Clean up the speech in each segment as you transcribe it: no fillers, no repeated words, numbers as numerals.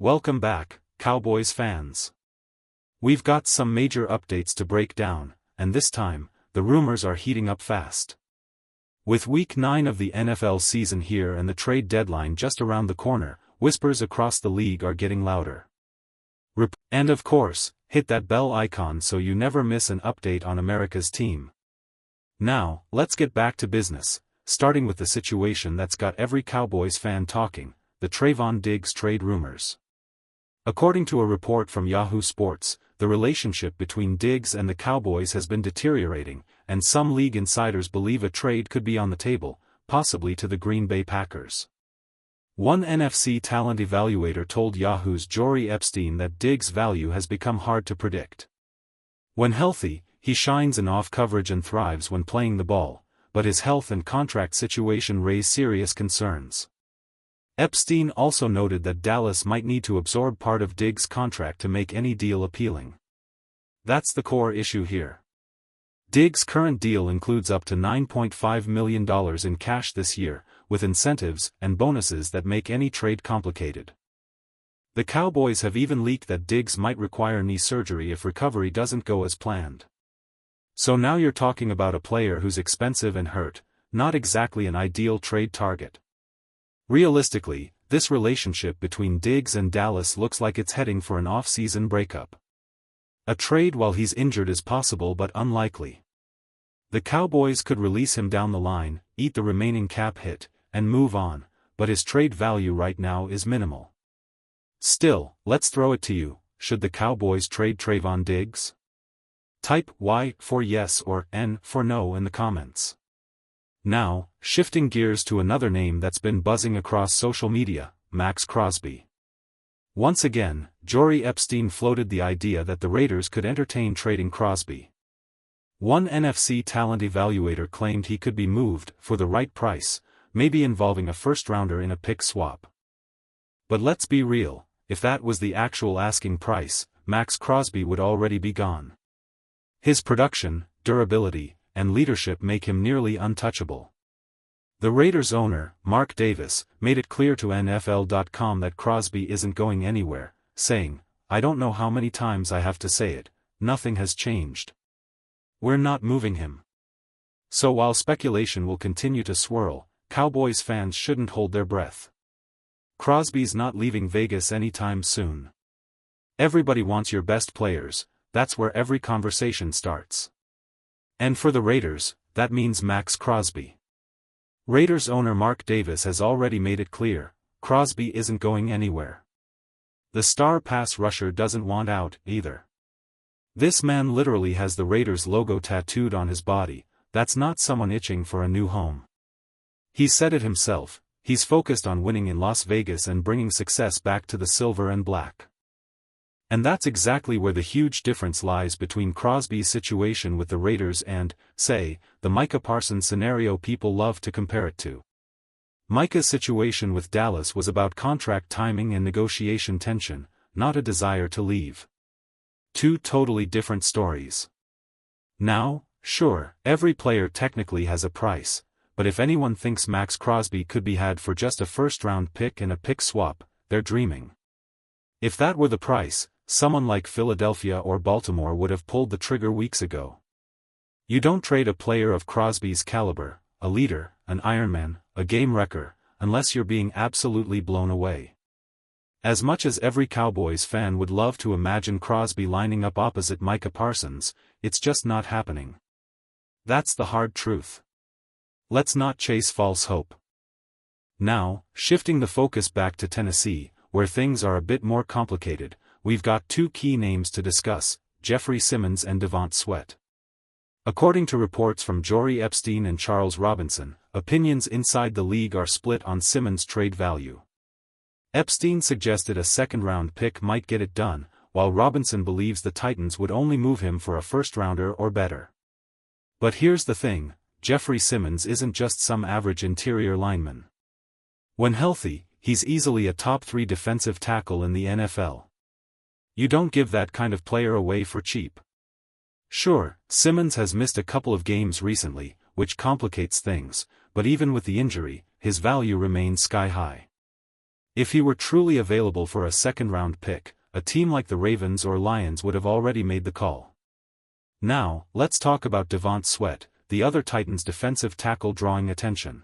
Welcome back, Cowboys fans. We've got some major updates to break down, and this time, the rumors are heating up fast. With Week 9 of the NFL season here and the trade deadline just around the corner, whispers across the league are getting louder. And of course, hit that bell icon so you never miss an update on America's team. Now, let's get back to business, starting with the situation that's got every Cowboys fan talking, the Trevon Diggs trade rumors. According to a report from Yahoo Sports, the relationship between Diggs and the Cowboys has been deteriorating, and some league insiders believe a trade could be on the table, possibly to the Green Bay Packers. One NFC talent evaluator told Yahoo's Jordyn Epstein that Diggs' value has become hard to predict. When healthy, he shines in off coverage and thrives when playing the ball, but his health and contract situation raise serious concerns. Epstein also noted that Dallas might need to absorb part of Diggs' contract to make any deal appealing. That's the core issue here. Diggs' current deal includes up to $9.5 million in cash this year, with incentives and bonuses that make any trade complicated. The Cowboys have even leaked that Diggs might require knee surgery if recovery doesn't go as planned. So now you're talking about a player who's expensive and hurt, not exactly an ideal trade target. Realistically, this relationship between Diggs and Dallas looks like it's heading for an off-season breakup. A trade while he's injured is possible but unlikely. The Cowboys could release him down the line, eat the remaining cap hit, and move on, but his trade value right now is minimal. Still, let's throw it to you, should the Cowboys trade Trevon Diggs? Type Y for yes or N for no in the comments. Now, shifting gears to another name that's been buzzing across social media, Maxx Crosby. Once again, Jordyn Epstein floated the idea that the Raiders could entertain trading Crosby. One NFC talent evaluator claimed he could be moved for the right price, maybe involving a first-rounder in a pick swap. But let's be real, if that was the actual asking price, Maxx Crosby would already be gone. His production, durability, and leadership make him nearly untouchable. The Raiders owner, Mark Davis, made it clear to NFL.com that Crosby isn't going anywhere, saying, "I don't know how many times I have to say it, nothing has changed. We're not moving him." So while speculation will continue to swirl, Cowboys fans shouldn't hold their breath. Crosby's not leaving Vegas anytime soon. Everybody wants your best players, that's where every conversation starts. And for the Raiders, that means Maxx Crosby. Raiders owner Mark Davis has already made it clear, Crosby isn't going anywhere. The star pass rusher doesn't want out, either. This man literally has the Raiders logo tattooed on his body, that's not someone itching for a new home. He said it himself, he's focused on winning in Las Vegas and bringing success back to the silver and black. And that's exactly where the huge difference lies between Crosby's situation with the Raiders and, say, the Micah Parsons scenario people love to compare it to. Micah's situation with Dallas was about contract timing and negotiation tension, not a desire to leave. Two totally different stories. Now, sure, every player technically has a price, but if anyone thinks Maxx Crosby could be had for just a first-round pick and a pick swap, they're dreaming. If that were the price, someone like Philadelphia or Baltimore would have pulled the trigger weeks ago. You don't trade a player of Crosby's caliber, a leader, an Ironman, a game wrecker, unless you're being absolutely blown away. As much as every Cowboys fan would love to imagine Crosby lining up opposite Micah Parsons, it's just not happening. That's the hard truth. Let's not chase false hope. Now, shifting the focus back to Tennessee, where things are a bit more complicated, we've got two key names to discuss, Jeffrey Simmons and Devonte Sweat. According to reports from Jordyn Epstein and Charles Robinson, opinions inside the league are split on Simmons' trade value. Epstein suggested a second-round pick might get it done, while Robinson believes the Titans would only move him for a first-rounder or better. But here's the thing, Jeffrey Simmons isn't just some average interior lineman. When healthy, he's easily a top-3 defensive tackle in the NFL. You don't give that kind of player away for cheap. Sure, Simmons has missed a couple of games recently, which complicates things, but even with the injury, his value remains sky-high. If he were truly available for a second-round pick, a team like the Ravens or Lions would have already made the call. Now, let's talk about Devonte Sweat, the other Titans defensive tackle drawing attention.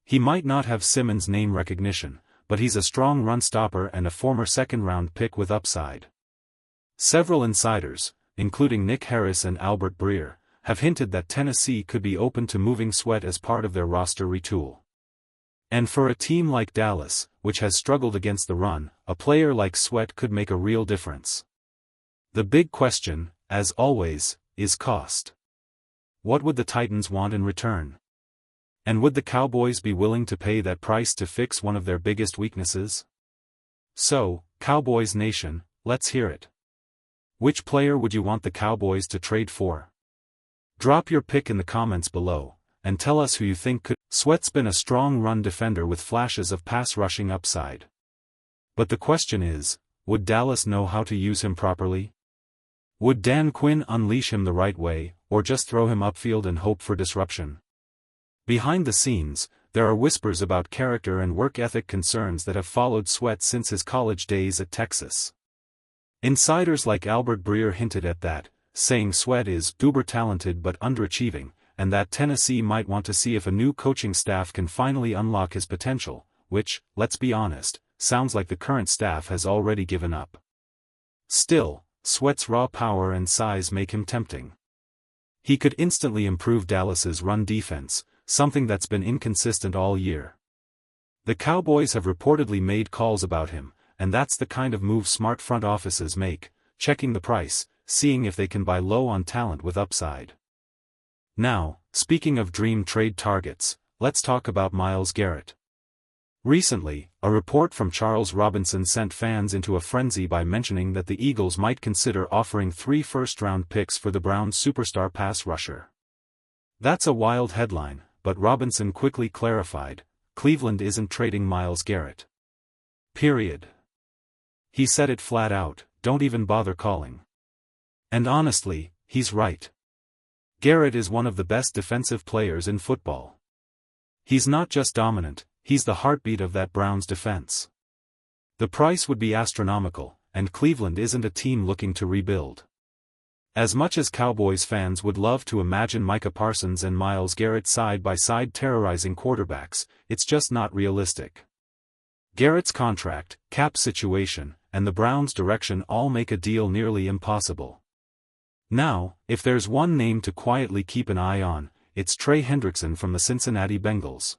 He might not have Simmons' name recognition, but he's a strong run stopper and a former second-round pick with upside. Several insiders, including Nick Harris and Albert Breer, have hinted that Tennessee could be open to moving Sweat as part of their roster retool. And for a team like Dallas, which has struggled against the run, a player like Sweat could make a real difference. The big question, as always, is cost. What would the Titans want in return? And would the Cowboys be willing to pay that price to fix one of their biggest weaknesses? So, Cowboys Nation, let's hear it. Which player would you want the Cowboys to trade for? Drop your pick in the comments below, and tell us who you think could. Sweat's been a strong run defender with flashes of pass rushing upside. But the question is, would Dallas know how to use him properly? Would Dan Quinn unleash him the right way, or just throw him upfield and hope for disruption? Behind the scenes, there are whispers about character and work ethic concerns that have followed Sweat since his college days at Texas. Insiders like Albert Breer hinted at that, saying Sweat is uber talented but underachieving, and that Tennessee might want to see if a new coaching staff can finally unlock his potential, which, let's be honest, sounds like the current staff has already given up. Still, Sweat's raw power and size make him tempting. He could instantly improve Dallas's run defense, something that's been inconsistent all year. The Cowboys have reportedly made calls about him, and that's the kind of move smart front offices make, checking the price, seeing if they can buy low on talent with upside. Now, speaking of dream trade targets, let's talk about Myles Garrett. Recently, a report from Charles Robinson sent fans into a frenzy by mentioning that the Eagles might consider offering 3 first-round picks for the Browns' superstar pass rusher. That's a wild headline, but Robinson quickly clarified, Cleveland isn't trading Myles Garrett. Period. He said it flat out, don't even bother calling. And honestly, he's right. Garrett is one of the best defensive players in football. He's not just dominant, he's the heartbeat of that Browns defense. The price would be astronomical, and Cleveland isn't a team looking to rebuild. As much as Cowboys fans would love to imagine Micah Parsons and Myles Garrett side by side terrorizing quarterbacks, it's just not realistic. Garrett's contract, cap situation, and the Browns' direction all make a deal nearly impossible. Now, if there's one name to quietly keep an eye on, it's Trey Hendrickson from the Cincinnati Bengals.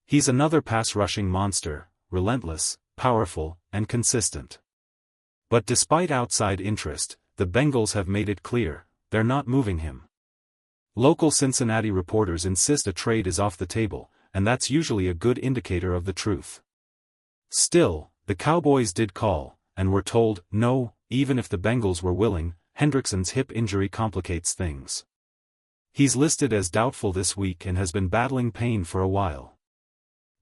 He's another pass-rushing monster, relentless, powerful, and consistent. But despite outside interest, the Bengals have made it clear, they're not moving him. Local Cincinnati reporters insist a trade is off the table, and that's usually a good indicator of the truth. Still, the Cowboys did call, and were told, no, even if the Bengals were willing, Hendrickson's hip injury complicates things. He's listed as doubtful this week and has been battling pain for a while.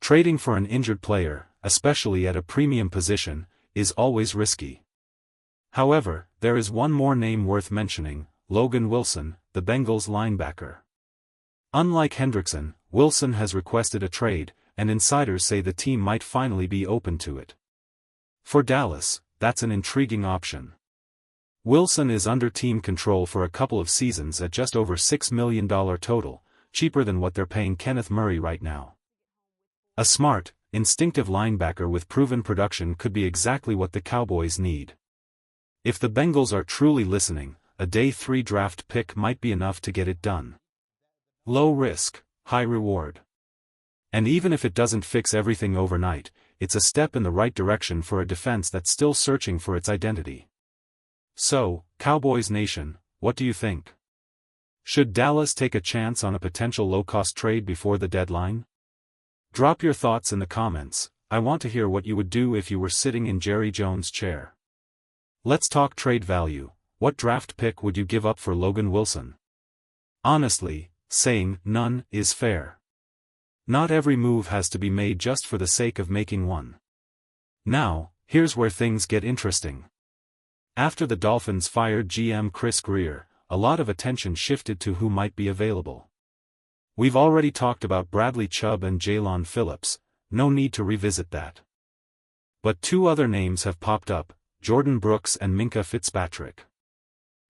Trading for an injured player, especially at a premium position, is always risky. However, there is one more name worth mentioning, Logan Wilson, the Bengals linebacker. Unlike Hendrickson, Wilson has requested a trade, and insiders say the team might finally be open to it. For Dallas, that's an intriguing option. Wilson is under team control for a couple of seasons at just over $6 million total, cheaper than what they're paying Kenneth Murray right now. A smart, instinctive linebacker with proven production could be exactly what the Cowboys need. If the Bengals are truly listening, a day 3 draft pick might be enough to get it done. Low risk, high reward. And even if it doesn't fix everything overnight, it's a step in the right direction for a defense that's still searching for its identity. So, Cowboys Nation, what do you think? Should Dallas take a chance on a potential low-cost trade before the deadline? Drop your thoughts in the comments. I want to hear what you would do if you were sitting in Jerry Jones' chair. Let's talk trade value. What draft pick would you give up for Logan Wilson? Honestly, saying none is fair. Not every move has to be made just for the sake of making one. Now, here's where things get interesting. After the Dolphins fired GM Chris Grier, a lot of attention shifted to who might be available. We've already talked about Bradley Chubb and Jaylon Phillips, no need to revisit that. But two other names have popped up, Jordyn Brooks and Minkah Fitzpatrick.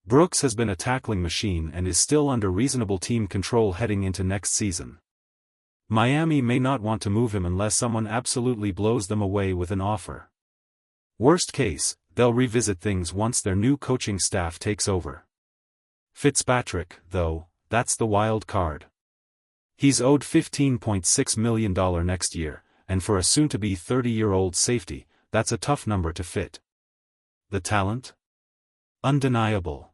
Brooks has been a tackling machine and is still under reasonable team control heading into next season. Miami may not want to move him unless someone absolutely blows them away with an offer. Worst case, they'll revisit things once their new coaching staff takes over. Fitzpatrick, though, that's the wild card. He's owed $15.6 million next year, and for a soon-to-be 30-year-old safety, that's a tough number to fit. The talent? Undeniable.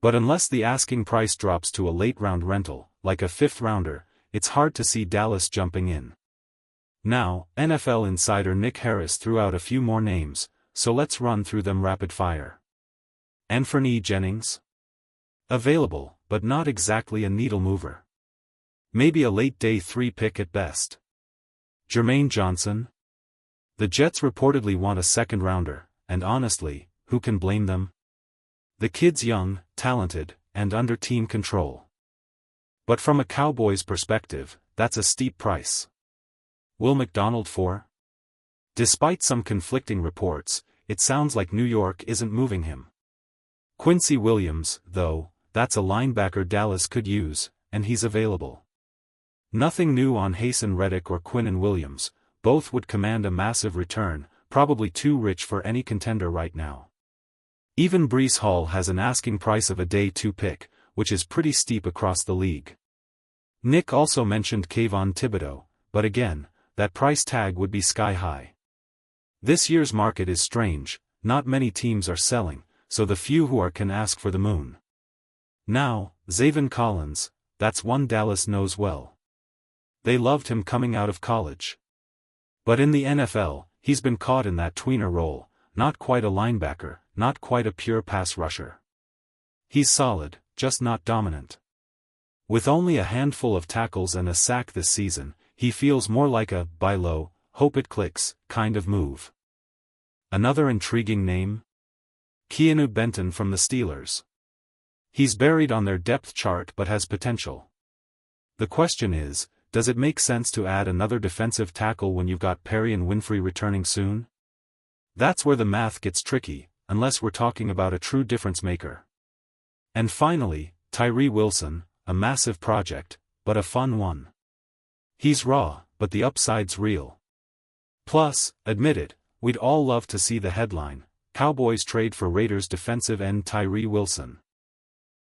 But unless the asking price drops to a late-round rental, like a fifth-rounder, it's hard to see Dallas jumping in. Now, NFL insider Nick Harris threw out a few more names, so let's run through them rapid-fire. Anfernee Jennings? Available, but not exactly a needle-mover. Maybe a late day 3 pick at best. Jermaine Johnson? The Jets reportedly want a second-rounder, and honestly, who can blame them? The kid's young, talented, and under team control. But from a Cowboys perspective, that's a steep price. Will McDonald for? Despite some conflicting reports, it sounds like New York isn't moving him. Quincy Williams, though, that's a linebacker Dallas could use, and he's available. Nothing new on Haason Reddick or Quinnen Williams, both would command a massive return, probably too rich for any contender right now. Even Breece Hall has an asking price of a day 2 pick, which is pretty steep across the league. Nick also mentioned Kayvon Thibodeau, but again, that price tag would be sky high. This year's market is strange, not many teams are selling, so the few who are can ask for the moon. Now, Zaven Collins, that's one Dallas knows well. They loved him coming out of college. But in the NFL, he's been caught in that tweener role, not quite a linebacker, not quite a pure pass rusher. He's solid, just not dominant. With only a handful of tackles and a sack this season, he feels more like a buy low, hope it clicks kind of move. Another intriguing name? Keanu Benton from the Steelers. He's buried on their depth chart but has potential. The question is, does it make sense to add another defensive tackle when you've got Perry and Winfrey returning soon? That's where the math gets tricky, unless we're talking about a true difference maker. And finally, Tyree Wilson, a massive project, but a fun one. He's raw, but the upside's real. Plus, admit it, we'd all love to see the headline, Cowboys trade for Raiders defensive end Tyree Wilson.